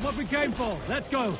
What we came for. Let's go.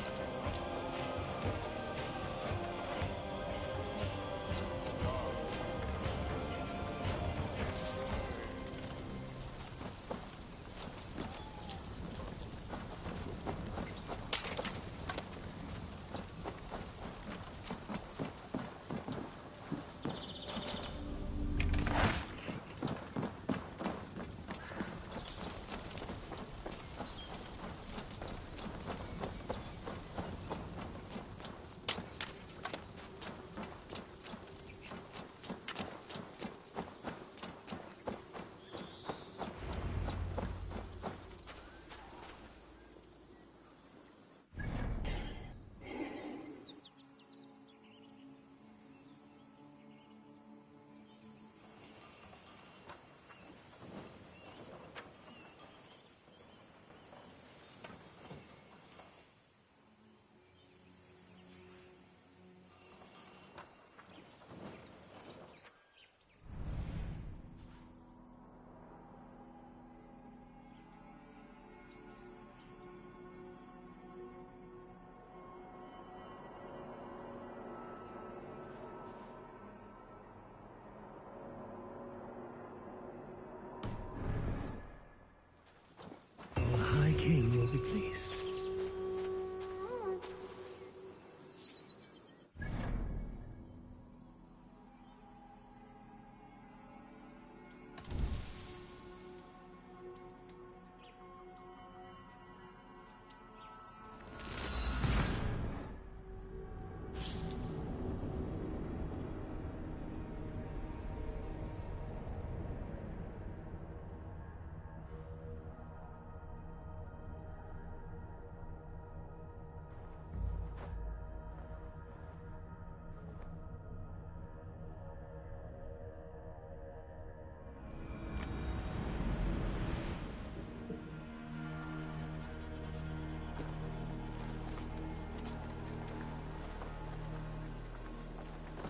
King will be pleased.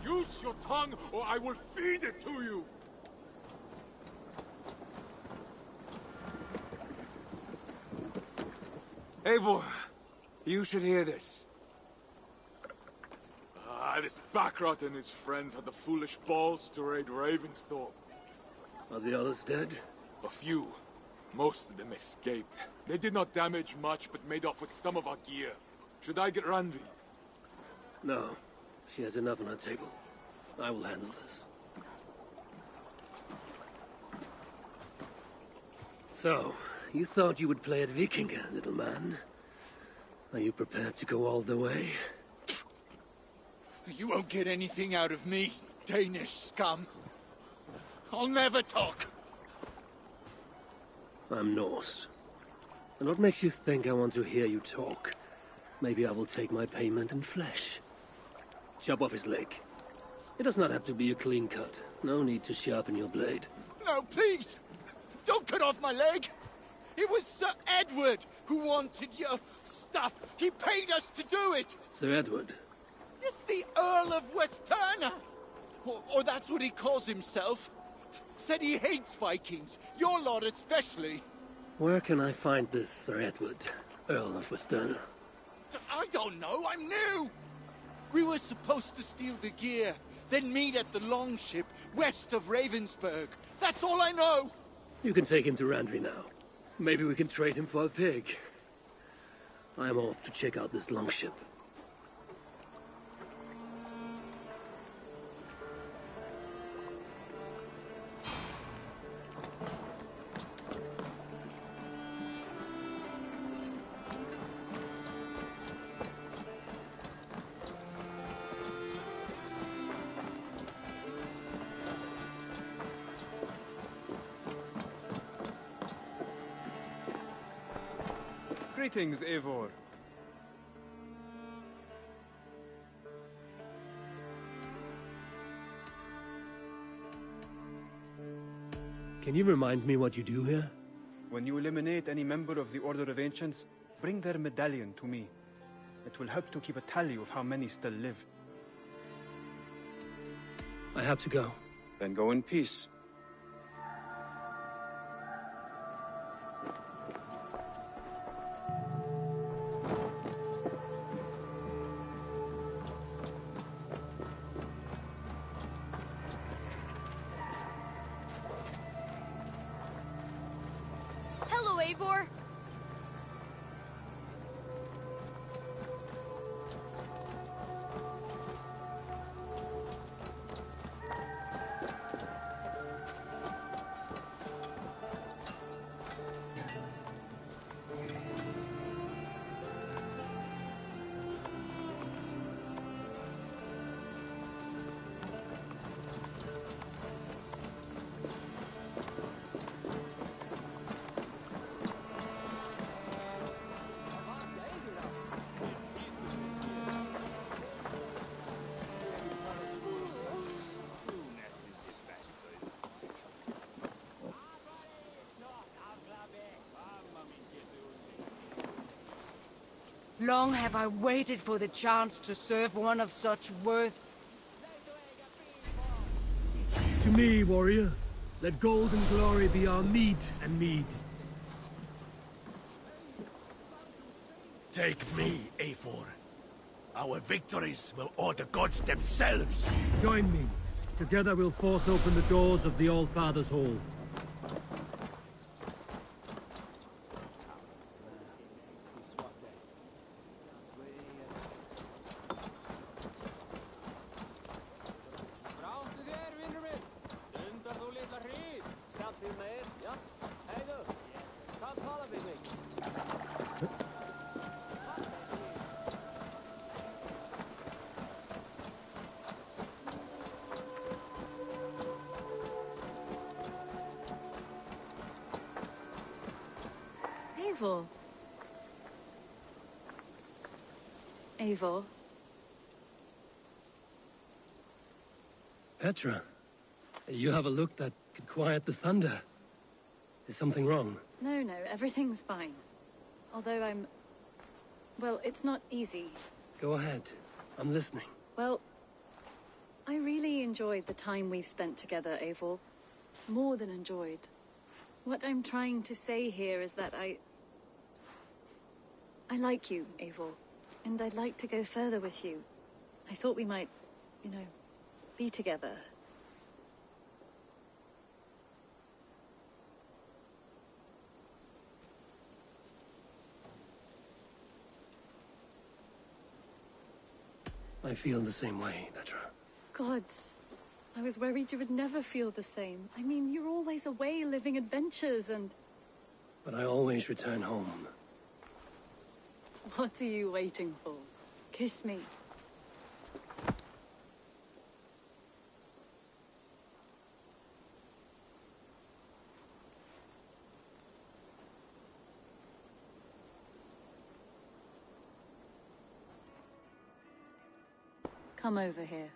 Use your tongue, or I will feed it to you! Eivor, you should hear this. This Backrot and his friends had the foolish balls to raid Ravensthorpe. Are the others dead? A few. Most of them escaped. They did not damage much, but made off with some of our gear. Should I get Randvi? No. She has enough on her table. I will handle this. So, you thought you would play at Vikinger, little man. Are you prepared to go all the way? You won't get anything out of me, Danish scum. I'll never talk. I'm Norse. And what makes you think I want to hear you talk? Maybe I will take my payment in flesh. Chop off his leg. It does not have to be a clean cut. No need to sharpen your blade. No, please! Don't cut off my leg! It was Sir Edward who wanted your stuff. He paid us to do it! Sir Edward? Yes, the Earl of Westerna! Or that's what he calls himself. Said he hates Vikings. Your lot especially. Where can I find this Sir Edward, Earl of Westerna? I don't know, I'm new! We were supposed to steal the gear, then meet at the longship west of Ravensburg. That's all I know! You can take him to Randvi now. Maybe we can trade him for a pig. I'm off to check out this longship. Greetings, Eivor. Can you remind me what you do here? When you eliminate any member of the Order of Ancients, bring their medallion to me. It will help to keep a tally of how many still live. I have to go. Then go in peace. Hello, Eivor. Long have I waited for the chance to serve one of such worth. To me, warrior. Let gold and glory be our meat and mead. Take me, Eivor. Our victories will awe the gods themselves. Join me. Together we'll force open the doors of the All-Father's Hall. Eivor. Eivor. Petra, you have a look that could quiet the thunder. Is something wrong? No, everything's fine. Although well, it's not easy. Go ahead. I'm listening. Well, I really enjoyed the time we've spent together, Eivor. More than enjoyed. What I'm trying to say here is that I like you, Eivor. And I'd like to go further with you. I thought we might, be together. I feel the same way, Petra. Gods. I was worried you would never feel the same. I mean, you're always away living adventures and... But I always return home. What are you waiting for? Kiss me. Come over here.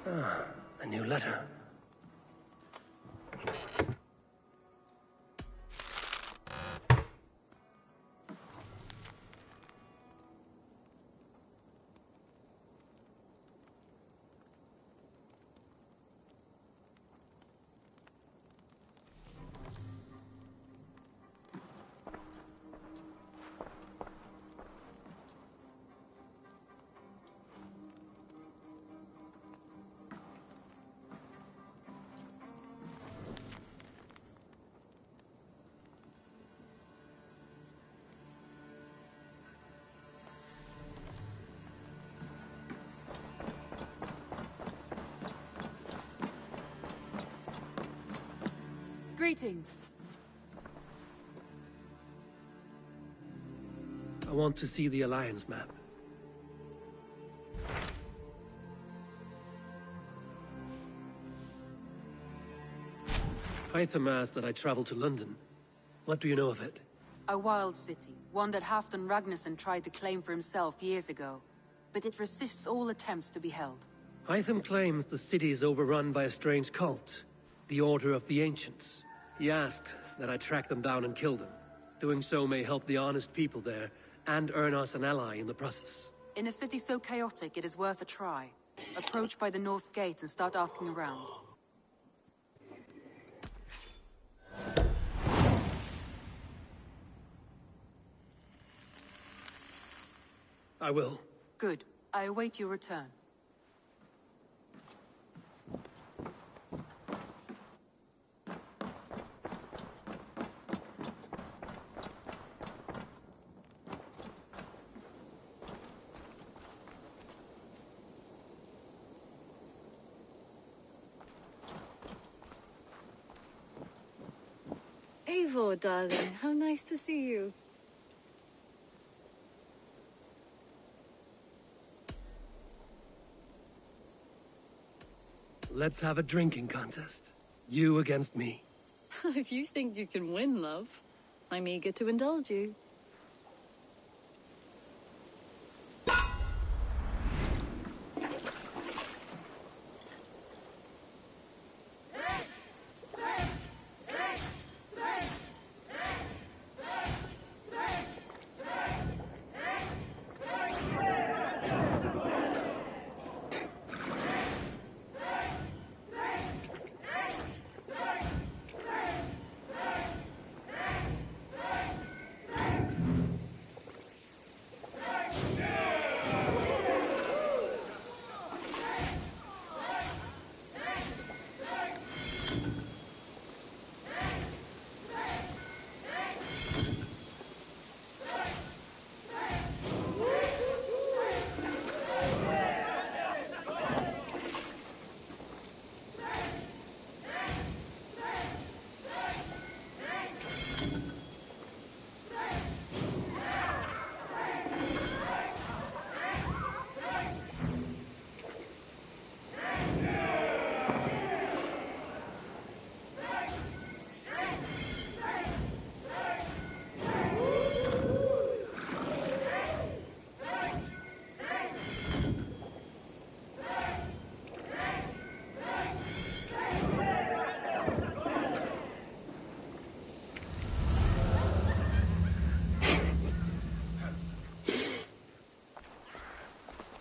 Ah, a new letter. Greetings. I want to see the Alliance map. Hytham asked that I travel to London. What do you know of it? A wild city, one that Halfdan Ragnarsson tried to claim for himself years ago. But it resists all attempts to be held. Hytham claims the city is overrun by a strange cult, the Order of the Ancients. He asked that I track them down and kill them. Doing so may help the honest people there, and earn us an ally in the process. In a city so chaotic, it is worth a try. Approach by the North Gate and start asking around. I will. Good. I await your return. Eivor, darling, how nice to see you. Let's have a drinking contest. You against me. If you think you can win, love, I'm eager to indulge you.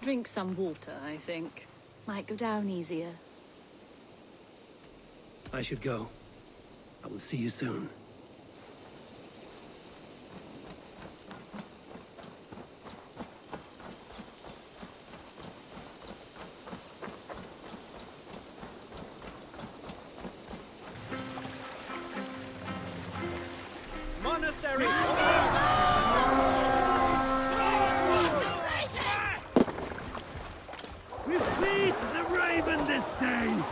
Drink some water, I think. Might go down easier. I should go. I will see you soon. Monastery! We feed the raven this day!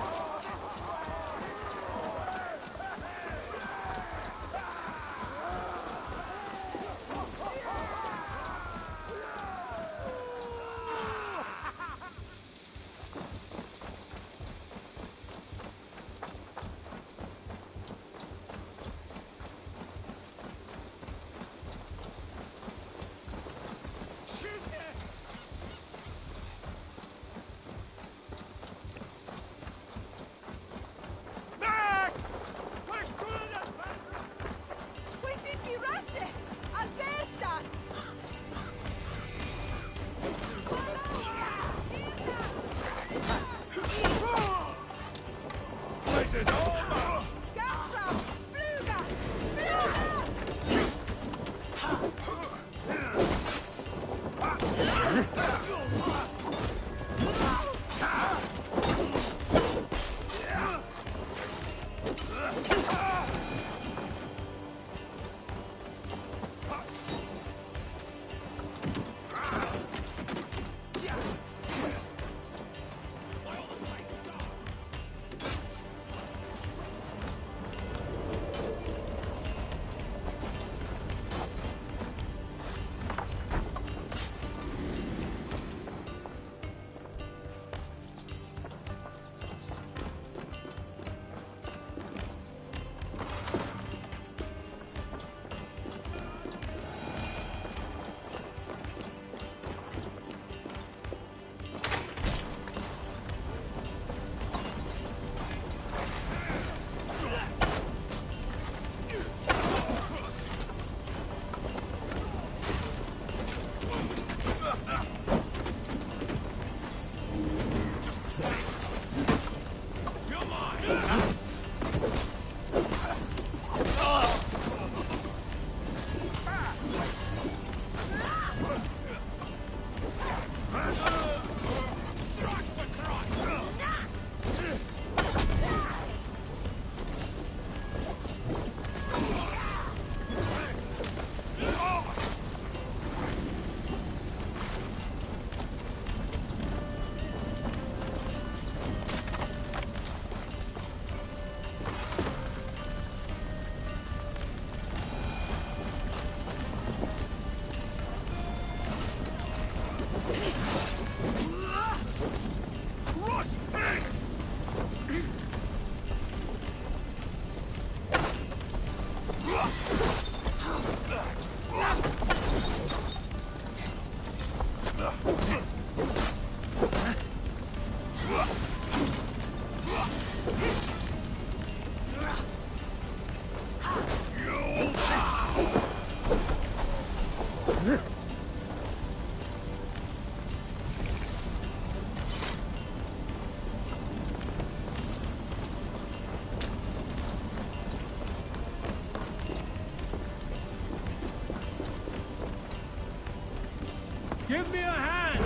Give me a hand!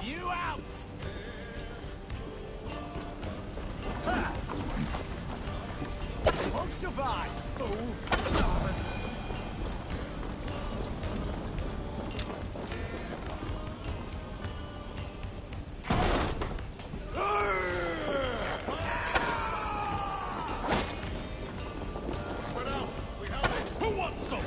You out! Won't survive, fool! Who wants some?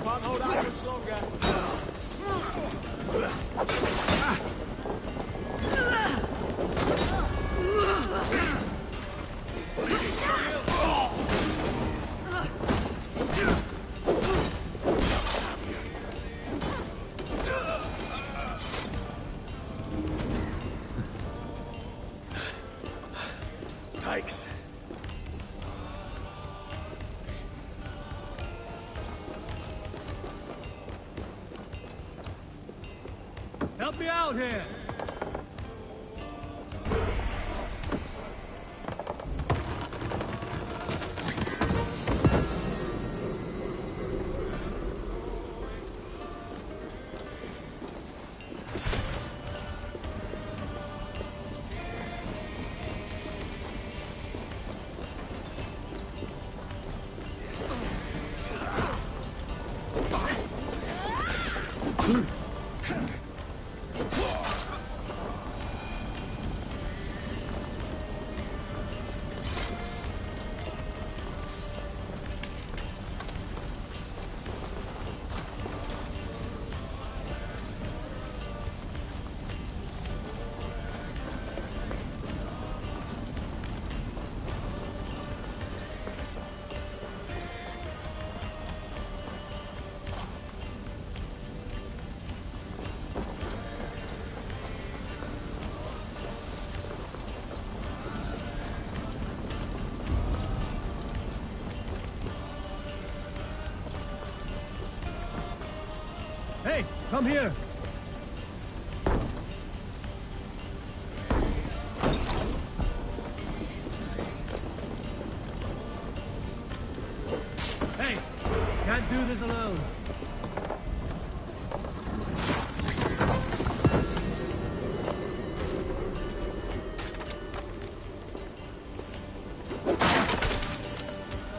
Can't hold out much longer. Thanks. Help me out here! Hey, come here! Hey, can't do this alone.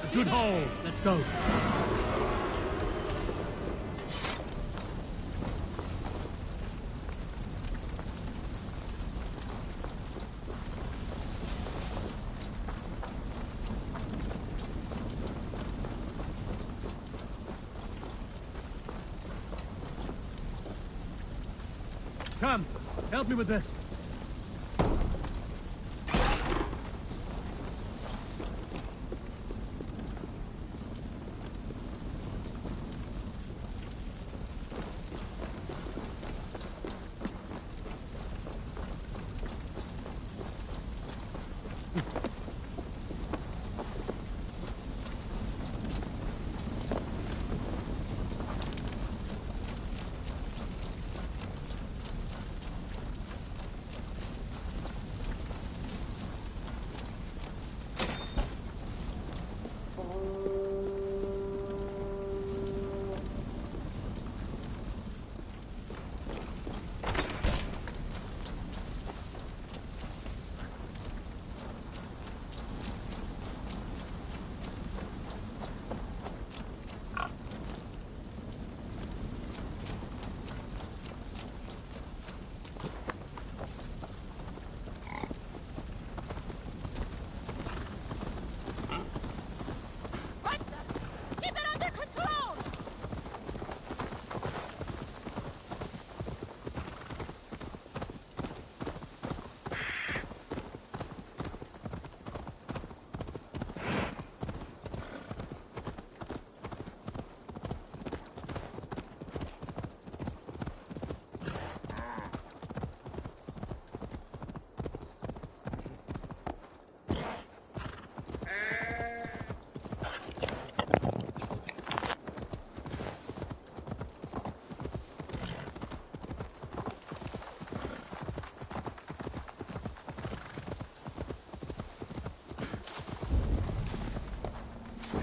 A good haul. Let's go. Come, help me with this.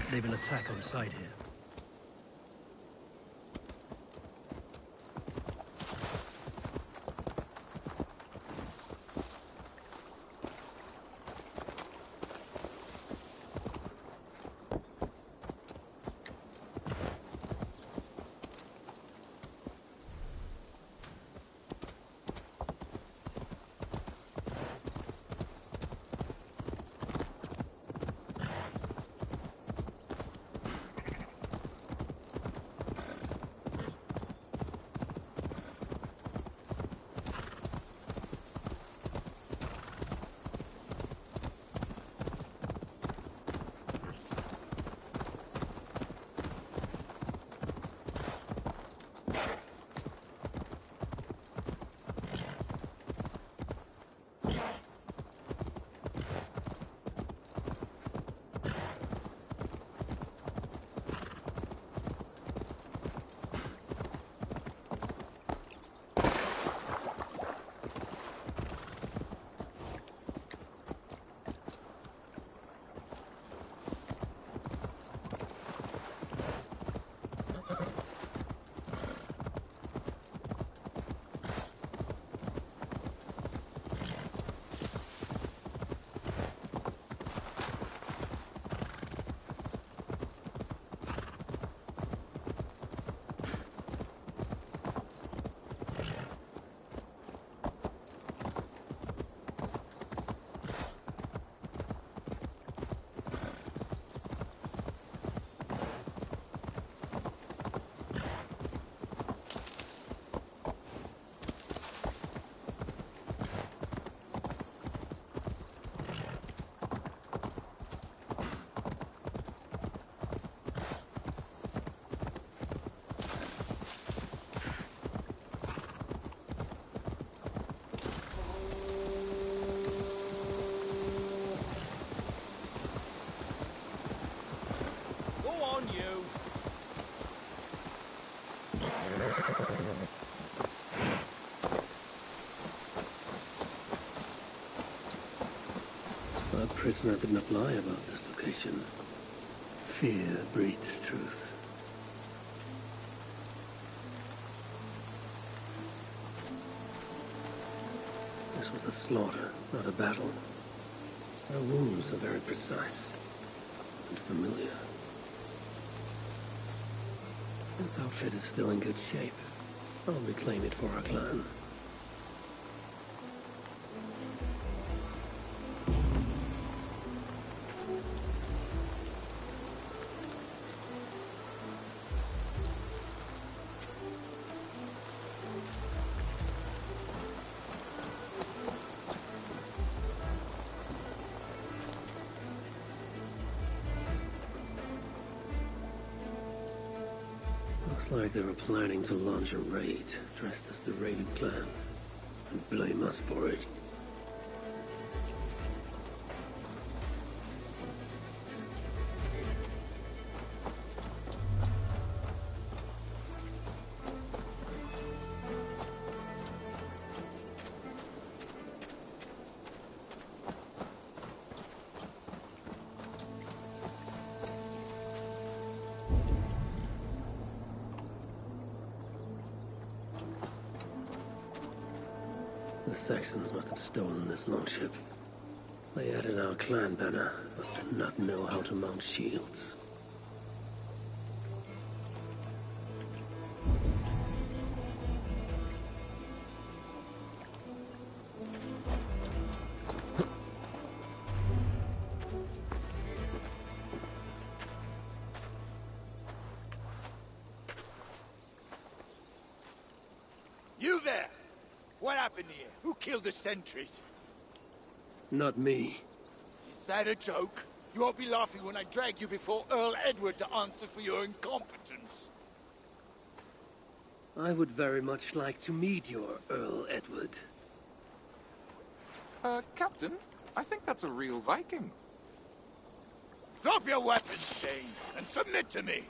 They will attack on sight here. Our prisoner did not lie about this location. Fear breeds truth. This was a slaughter, not a battle. Our wounds are very precise and familiar. This outfit is still in good shape. I'll reclaim it for our clan. Looks like they were planning to launch a raid, dressed as the Raven clan, and blame us for it. The Saxons must have stolen this longship. They added our clan banner, but did not know how to mount shields. You there! What happened here? Who killed the sentries? Not me. Is that a joke? You won't be laughing when I drag you before Earl Edward to answer for your incompetence. I would very much like to meet your Earl Edward. Captain, I think that's a real Viking. Drop your weapons, Stain, and submit to me.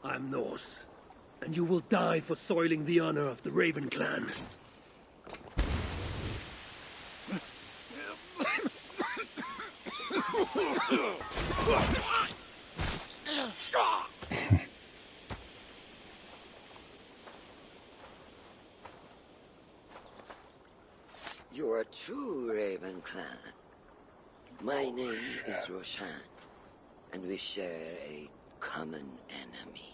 I'm Norse, and you will die for soiling the honor of the Raven clan. You are true, Raven Clan. My name is Roshan, and we share a common enemy.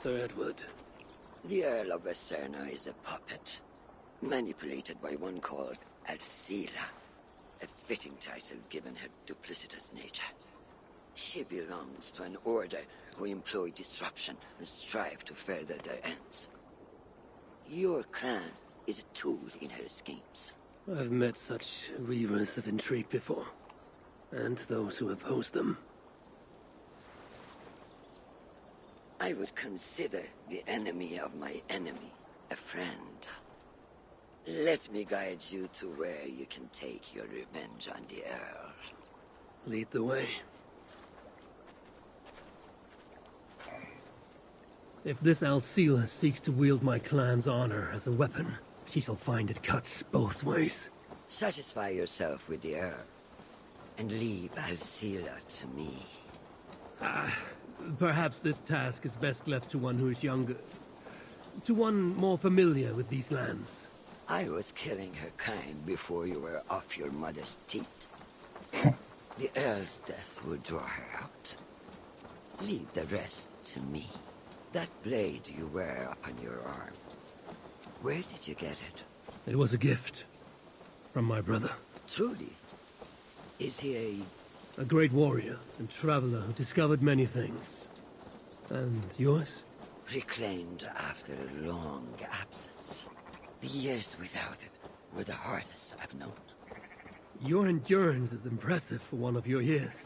Sir Edward. The Earl of Westerna is a puppet, manipulated by one called Alcila, a fitting title given her duplicitous nature. She belongs to an order who employ disruption and strive to further their ends. Your clan is a tool in her schemes. I've met such weavers of intrigue before, and those who oppose them. I would consider the enemy of my enemy a friend. Let me guide you to where you can take your revenge on the Earl. Lead the way. If this Alcila seeks to wield my clan's honor as a weapon, she shall find it cuts both ways. Satisfy yourself with the Earl, and leave Alcila to me. Perhaps this task is best left to one who is younger. To one more familiar with these lands. I was killing her kind before you were off your mother's teeth. The Earl's death will draw her out. Leave the rest to me. That blade you wear upon your arm, where did you get it? It was a gift. From my brother. Truly? Is he a great warrior and traveler who discovered many things. And yours? Reclaimed after a long absence. The years without it were the hardest I've known. Your endurance is impressive for one of your years.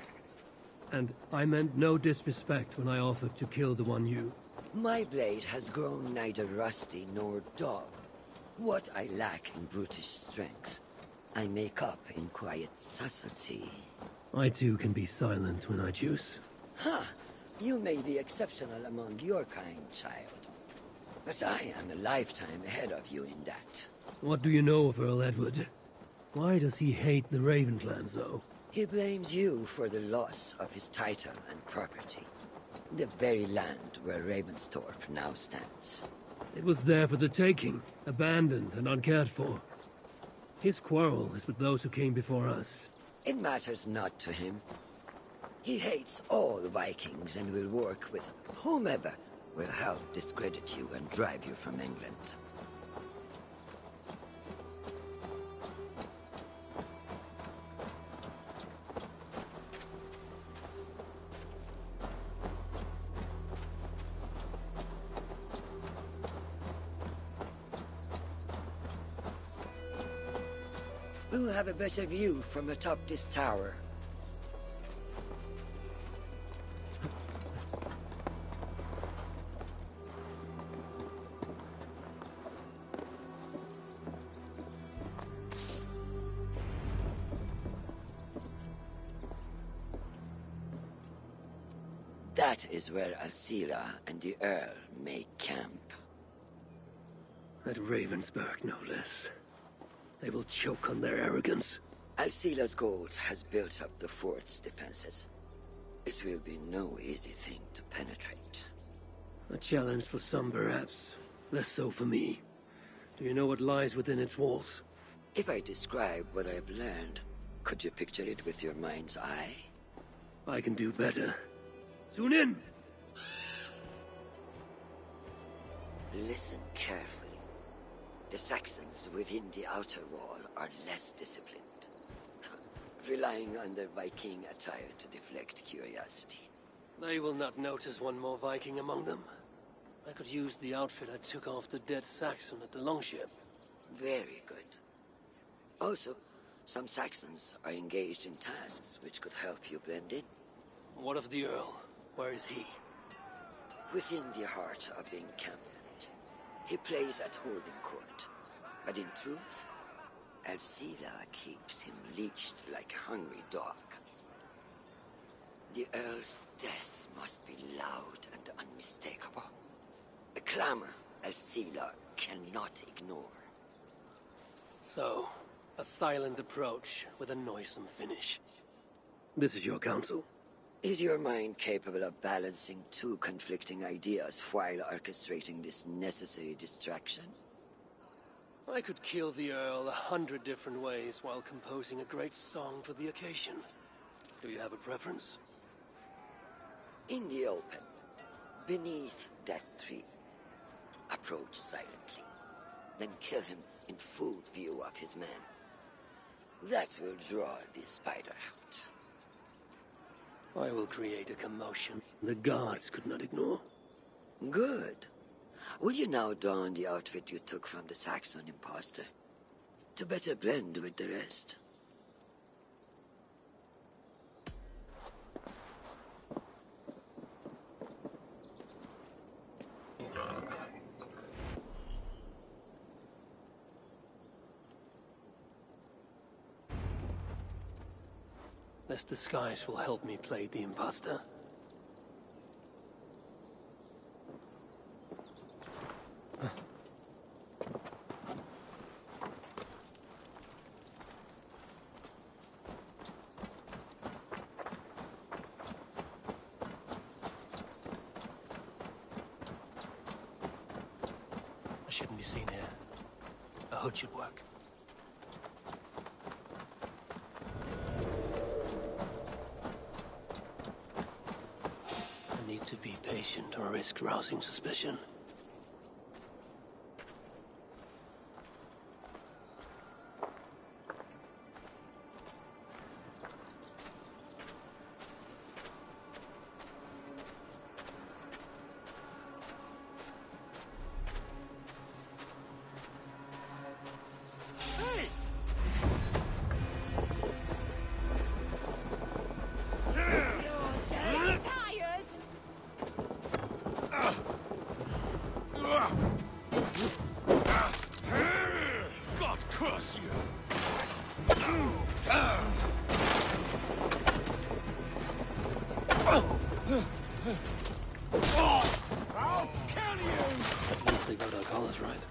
And I meant no disrespect when I offered to kill the one you... My blade has grown neither rusty nor dull. What I lack in brutish strength, I make up in quiet subtlety. I too can be silent when I choose. Ha! You may be exceptional among your kind, child. But I am a lifetime ahead of you in that. What do you know of Earl Edward? Why does he hate the Raven clan so? He blames you for the loss of his title and property. The very land where Ravensthorpe now stands. It was there for the taking, abandoned and uncared for. His quarrel is with those who came before us. It matters not to him. He hates all Vikings and will work with whomever will help discredit you and drive you from England. We'll have a better view from atop this tower. That is where Alcila and the Earl make camp. At Ravensburg, no less. They will choke on their arrogance. Alcila's gold has built up the fort's defenses. It will be no easy thing to penetrate. A challenge for some, perhaps. Less so for me. Do you know what lies within its walls? If I describe what I've learned, could you picture it with your mind's eye? I can do better. Tune in! Listen carefully. The Saxons within the outer wall are less disciplined, relying on their Viking attire to deflect curiosity. They will not notice one more Viking among them. I could use the outfit I took off the dead Saxon at the longship. Very good. Also, some Saxons are engaged in tasks which could help you blend in. What of the Earl? Where is he? Within the heart of the encampment. He plays at holding court, but in truth, Alcila keeps him leashed like a hungry dog. The Earl's death must be loud and unmistakable. A clamor Alcila cannot ignore. So, a silent approach with a noisome finish. This is your counsel? Is your mind capable of balancing two conflicting ideas while orchestrating this necessary distraction? I could kill the Earl 100 different ways while composing a great song for the occasion. Do you have a preference? In the open, beneath that tree. Approach silently, then kill him in full view of his men. That will draw the spider out. I will create a commotion the guards could not ignore. Good. Will you now don the outfit you took from the Saxon imposter? To better blend with the rest. This disguise will help me play the imposter. I shouldn't be seen here. A hood should work. I need to be patient or risk rousing suspicion. God curse you! I'll kill you! At least they got our colors right.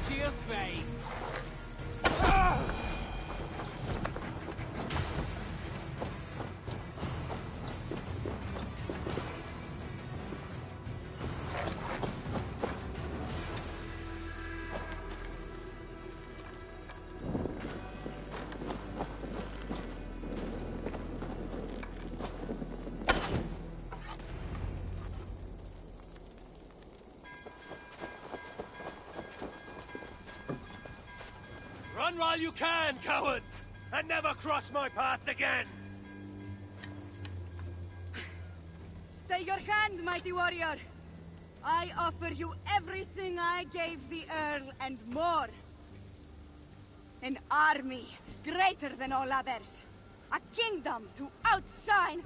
To your fate. Run while you can, cowards! And never cross my path again! Stay your hand, mighty warrior. I offer you everything I gave the Earl and more. An army greater than all others. A kingdom to outshine.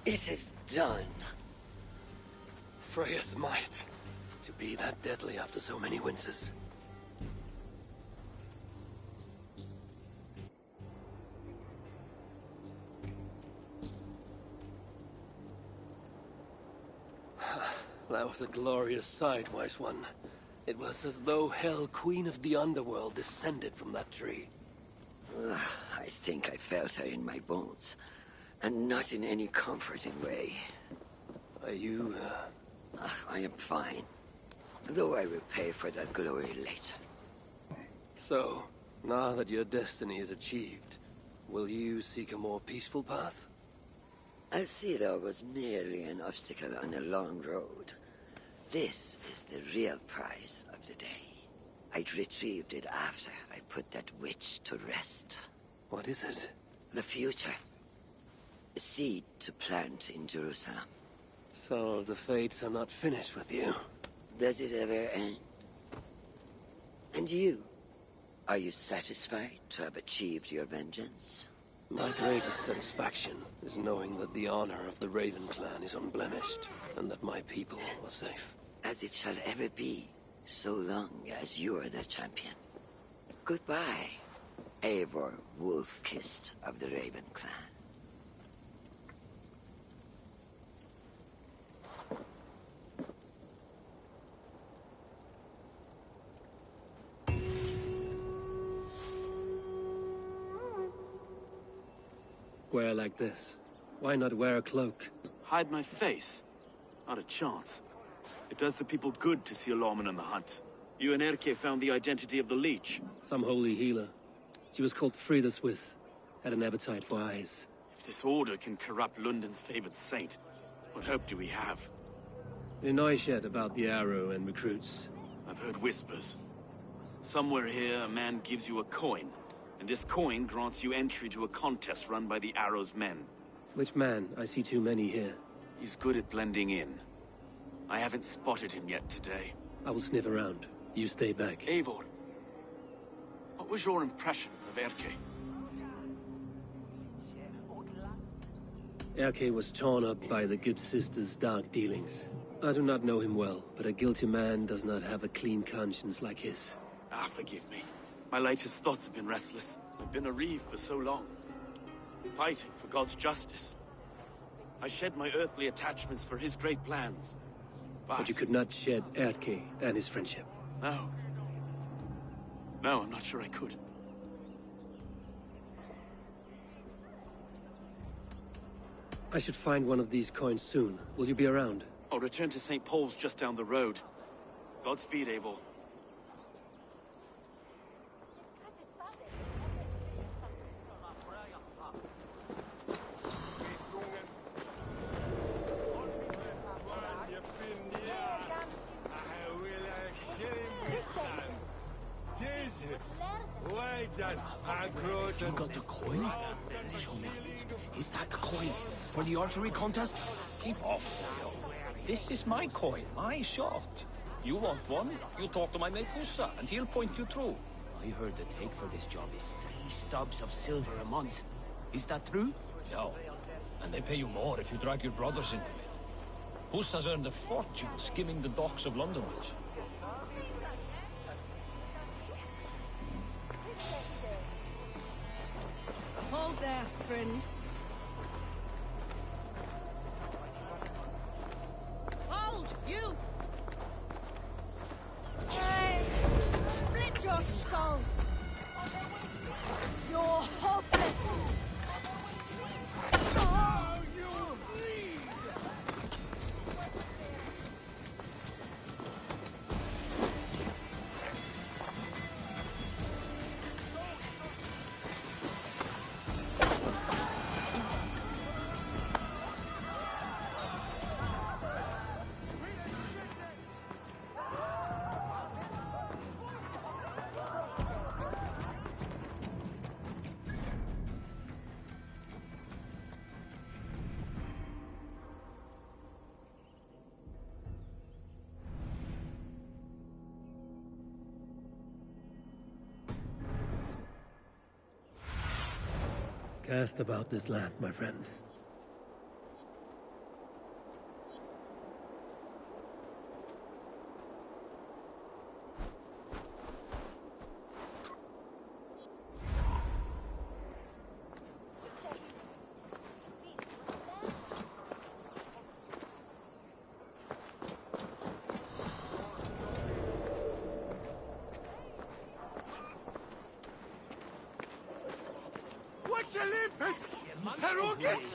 It is done. Freya's might. To be that deadly after so many winters. That was a glorious sight, Wise One. It was as though Hell, Queen of the Underworld, descended from that tree. I think I felt her in my bones, and not in any comforting way. Are you, I am fine, though I will pay for that glory later. So, now that your destiny is achieved, will you seek a more peaceful path? Alcira was merely an obstacle on a long road. This is the real prize of the day. I'd retrieved it after I put that witch to rest. What is it? The future. A seed to plant in Jerusalem. So the fates are not finished with you? Does it ever end? And you? Are you satisfied to have achieved your vengeance? My greatest satisfaction is knowing that the honor of the Raven clan is unblemished, and that my people are safe. As it shall ever be, so long as you are the champion. Goodbye, Eivor Wolf-Kissed of the Raven clan. Wear like this. Why not wear a cloak? Hide my face? Not a chance. It does the people good to see a lawman on the hunt. You and Erke found the identity of the leech. Some holy healer. She was called Frida Swith. Had an appetite for eyes. If this order can corrupt London's favored saint, what hope do we have? Any noise yet about the arrow and recruits? I've heard whispers. Somewhere here, a man gives you a coin, and this coin grants you entry to a contest run by the Arrow's men. Which man? I see too many here. He's good at blending in. I haven't spotted him yet today. I will sniff around. You stay back. Eivor, what was your impression of Erke? Erke was torn up by the good sister's dark dealings. I do not know him well, but a guilty man does not have a clean conscience like his. Ah, forgive me. My latest thoughts have been restless. I've been a reeve for so long. Fighting for God's justice. I shed my earthly attachments for his great plans. But you could not shed Erke and his friendship. No. No, I'm not sure I could. I should find one of these coins soon. Will you be around? I'll return to St. Paul's just down the road. Godspeed, Eivor. You got the coin? Show me. Is that the coin for the archery contest? Keep off, Leo. This is my coin, my shot. You want one? You talk to my mate Hussa, and he'll point you through. I heard the take for this job is 3 stubs of silver a month. Is that true? No. And they pay you more if you drag your brothers into it. Hussa's earned a fortune skimming the docks of London Bridge. Hold there, friend. Hold, you! Hey! Split your skull! You're hopeless! Oh, you bleed! Cast about this land, my friend.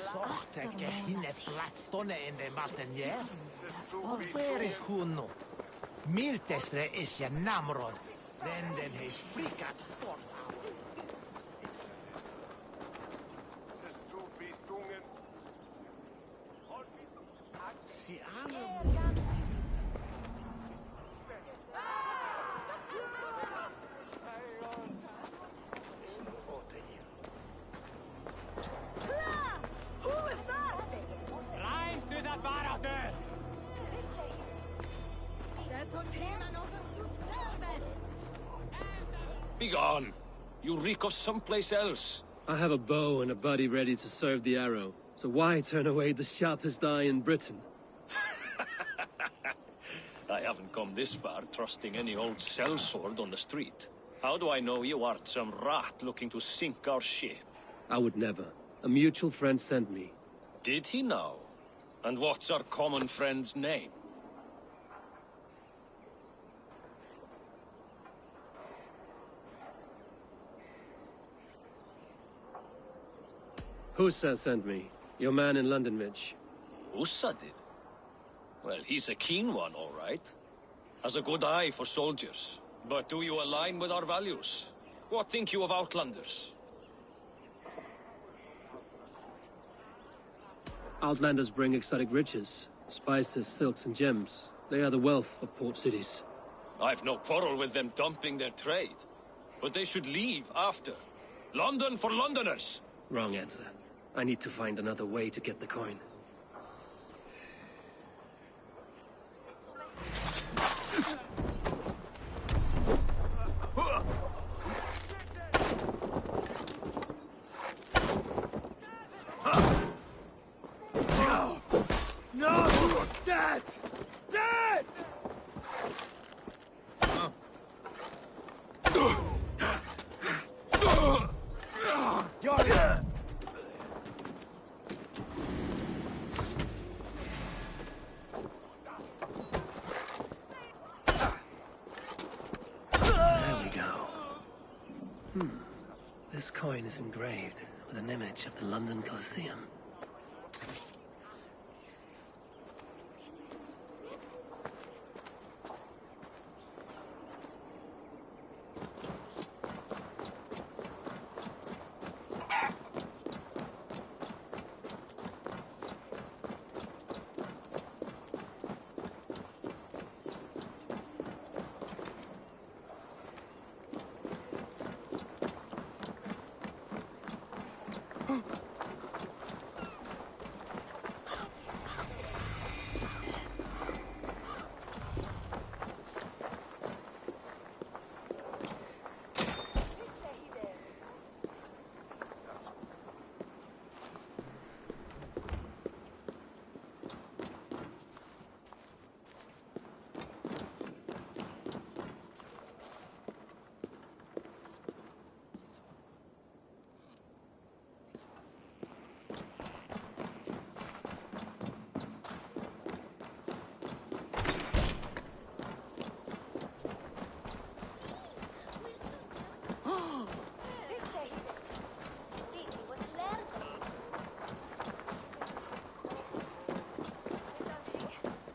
Sohteke hinne plattone ende masten je. Och where is hon nu? Miltestre is je namrod. Den heis frikat bort. Be gone. You reek of someplace else. I have a bow and a buddy ready to serve the arrow. So why turn away the sharpest eye in Britain? I haven't come this far trusting any old sellsword on the street. How do I know you aren't some rat looking to sink our ship? I would never. A mutual friend sent me. Did he now? And what's our common friend's name? Hussa sent me. Your man in London, Mitch. Hussa did? Well, he's a keen one, all right. Has a good eye for soldiers. But do you align with our values? What think you of Outlanders? Outlanders bring exotic riches. Spices, silks, and gems. They are the wealth of port cities. I've no quarrel with them dumping their trade. But they should leave after. London for Londoners! Wrong answer. I need to find another way to get the coin. No! Dad! Dad! There we go. This coin is engraved with an image of the London Colosseum.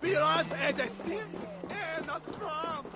Biraz edesin, not from.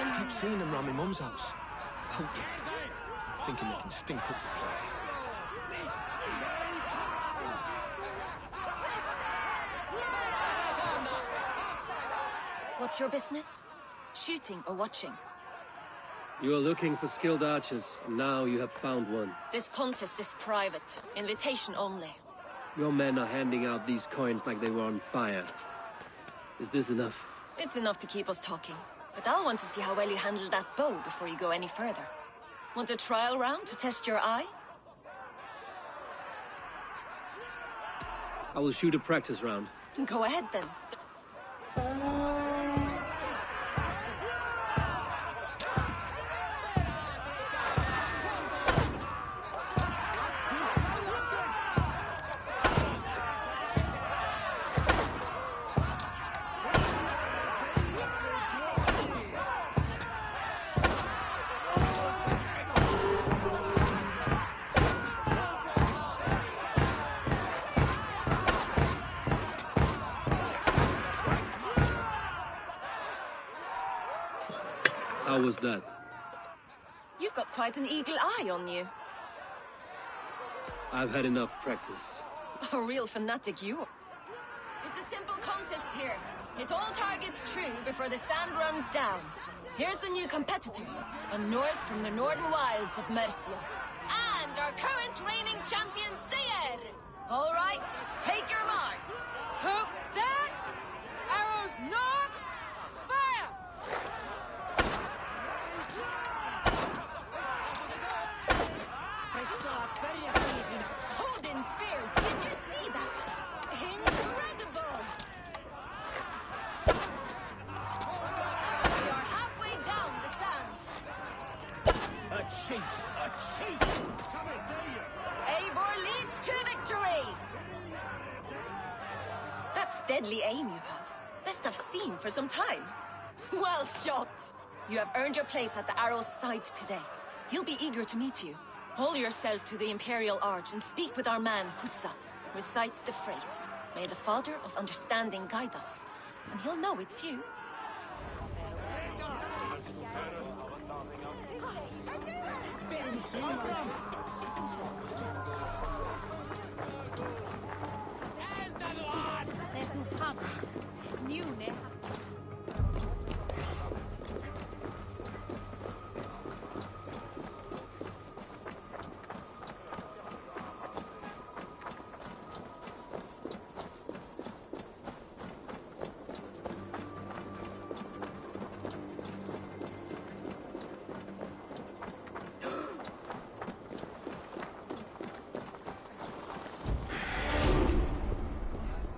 I keep seeing them round my mum's house. Potent. Thinking they can stink up the place. What's your business? Shooting or watching? You are looking for skilled archers, and now you have found one. This contest is private. Invitation only. Your men are handing out these coins like they were on fire. Is this enough? It's enough to keep us talking. But I'll want to see how well you handle that bow before you go any further. Want a trial round to test your eye? I will shoot a practice round. Go ahead then. How was that? You've got quite an eagle eye on you. I've had enough practice. A real fanatic you are. It's a simple contest here. Hit all targets true before the sand runs down. Here's the new competitor, a Norse from the northern wilds of Mercia. And our current reigning champion, Seir! All right, take your mark. Hook set! Arrows north! Fire! Odin spear, did you see that? Incredible! We are halfway down the sand. A cheat! A cheat! Eivor leads to victory! That's deadly aim you have. Best I've seen for some time. Well shot! You have earned your place at the arrow's side today. He'll be eager to meet you. Hold yourself to the Imperial Arch and speak with our man, Hussa. Recite the phrase. May the Father of Understanding guide us. And he'll know it's you.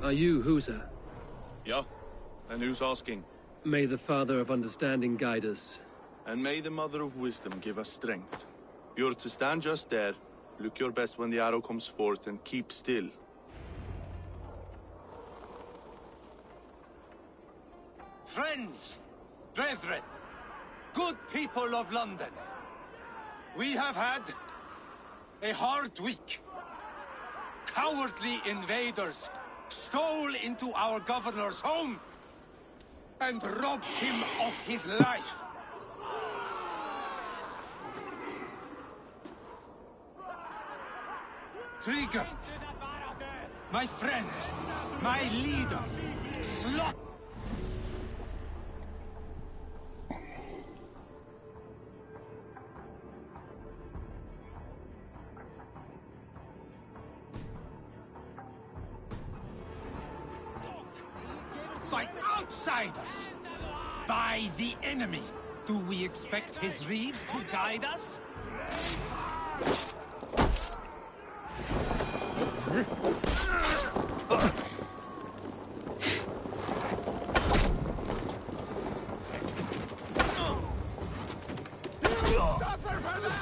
Are you Husa? Yeah? And who's asking? May the Father of Understanding guide us. And may the Mother of Wisdom give us strength. You're to stand just there, look your best when the arrow comes forth, and keep still. Friends, brethren, good people of London, we have had a hard week. Cowardly invaders stole into our governor's home and robbed him of his life. Trigger, my friend, my leader, slot. By outsiders! By the enemy! Do we expect his reeves to guide us? Suffer for that!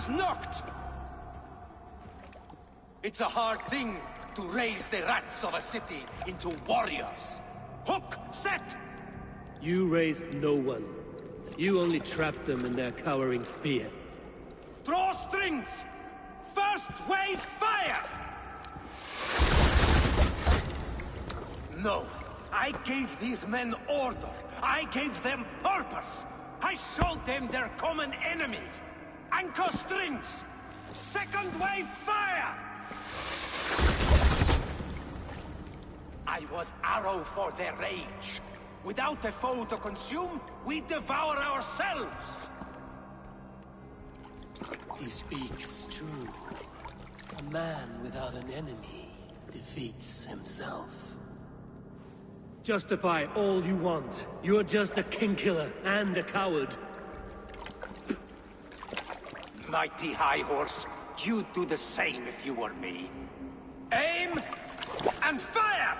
Arrows knocked! It's a hard thing to raise the rats of a city into warriors. Hook, set! You raised no one. You only trapped them in their cowering fear. Draw strings! First wave fire! No, I gave these men order. I gave them purpose. I showed them their common enemy. Anchor strings! Second wave fire! I was arrow for their rage. Without a foe to consume, we devour ourselves! He speaks true. A man without an enemy defeats himself. Justify all you want. You're just a king-killer and a coward. Mighty High Horse, you'd do the same if you were me. Aim and fire!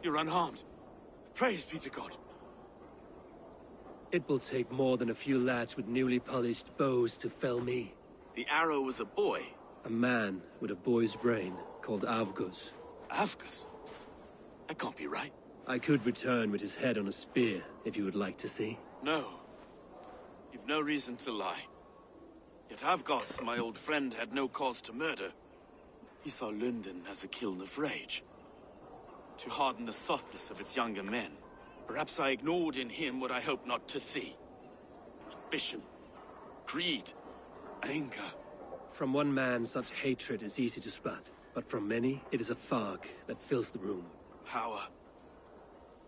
You're unharmed. Praise be to God. It will take more than a few lads with newly polished bows to fell me. The arrow was a boy. A man with a boy's brain, called Avgus. Avgus? That can't be right. I could return with his head on a spear, if you would like to see. No. You've no reason to lie. Yet Avgos, my old friend, had no cause to murder. He saw London as a kiln of rage. To harden the softness of its younger men. Perhaps I ignored in him what I hoped not to see. Ambition, greed, anger. From one man, such hatred is easy to spot. But from many, it is a fog that fills the room. Power.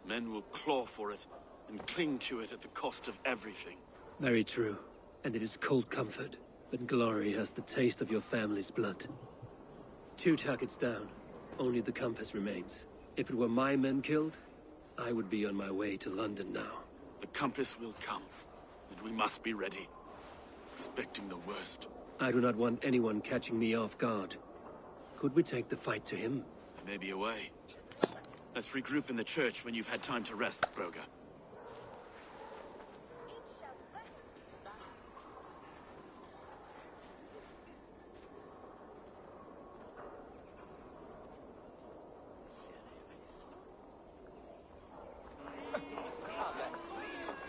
Men will claw for it and cling to it at the cost of everything. Very true. And it is cold comfort. But glory has the taste of your family's blood. 2 targets down. Only the compass remains. If it were my men killed, I would be on my way to London now. The compass will come, and we must be ready. Expecting the worst. I do not want anyone catching me off guard. Could we take the fight to him? There may be a way. Let's regroup in the church when you've had time to rest, Broga.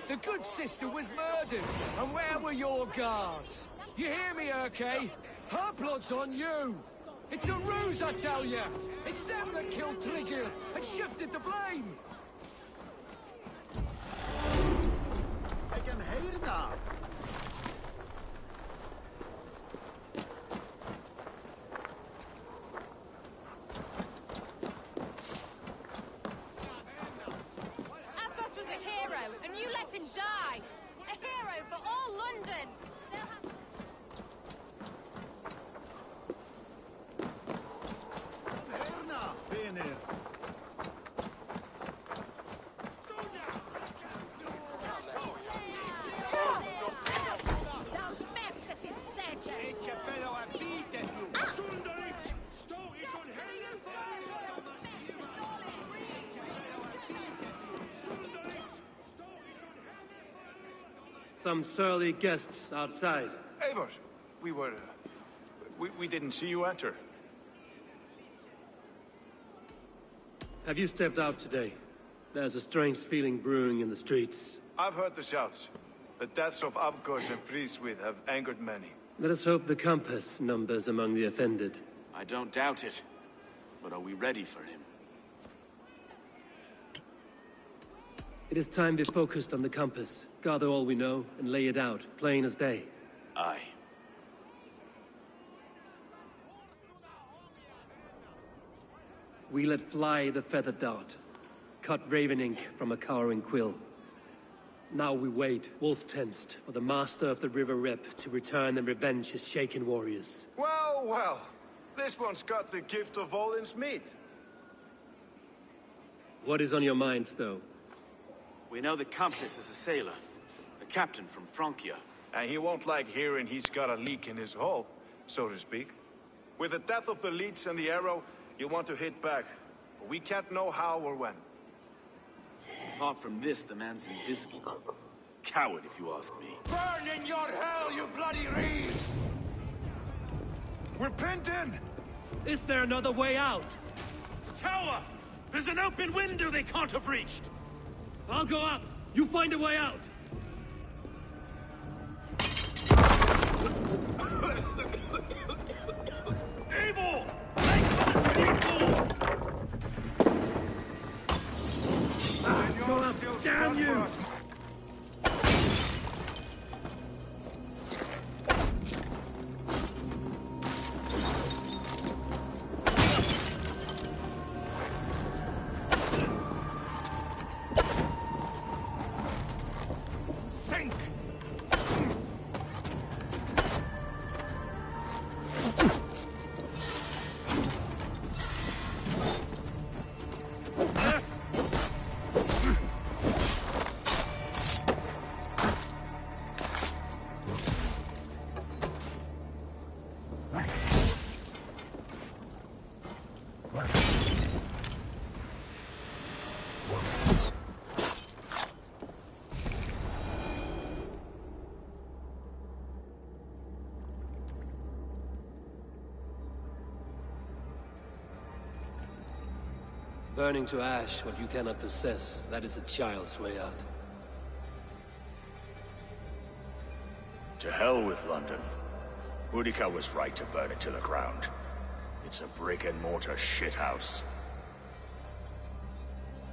The good sister was murdered, and where were your guards? You hear me, Urke? Her blood's on you! It's a ruse, I tell you! It's them that killed Trigil and shifted the blame! I can hear now! Avgos was a hero, and you let him die! A hero for all London! Here now, Banner! some surly guests outside. Eivor, we didn't see you enter. Have you stepped out today? There's a strange feeling brewing in the streets. I've heard the shouts. The deaths of Avgos and Friswith have angered many. Let us hope the Compass numbers among the offended. I don't doubt it. But are we ready for him? It is time we focused on the Compass. Gather all we know and lay it out, plain as day. Aye. We let fly the feathered dart. Cut raven ink from a cowering quill. Now we wait, wolf-tensed, for the master of the River Rep to return and revenge his shaken warriors. Well, well. This one's got the gift of Odin's meat. What is on your minds, though? We know the Compass is a sailor. A captain from Francia. And he won't like hearing he's got a leak in his hull, so to speak. With the death of the leads and the arrow, you want to hit back. But we can't know how or when. Apart from this, the man's invisible. Coward, if you ask me. Burn in your hell, you bloody reeves! We're pinned in! Is there another way out? Tower! There's an open window they can't have reached! I'll go up! You find a way out! Evil! Make for the people! Go up! Damn you! Burning to ash what you cannot possess, that is a child's way out. To hell with London. Boudica was right to burn it to the ground. It's a brick-and-mortar shithouse.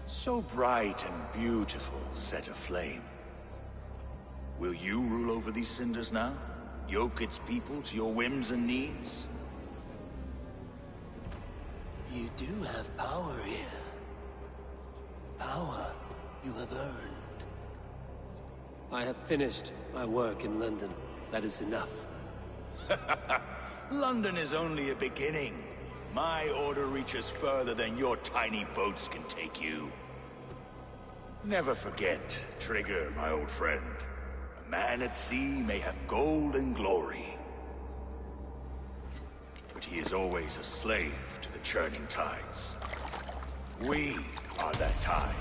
So bright and beautiful, set aflame. Will you rule over these cinders now? Yoke its people to your whims and needs? You do have power here. Power you have earned. I have finished my work in London. That is enough. London is only a beginning. My order reaches further than your tiny boats can take you. Never forget, Trigger, my old friend. A man at sea may have gold and glory. But he is always a slave to the churning tides. We are that tide.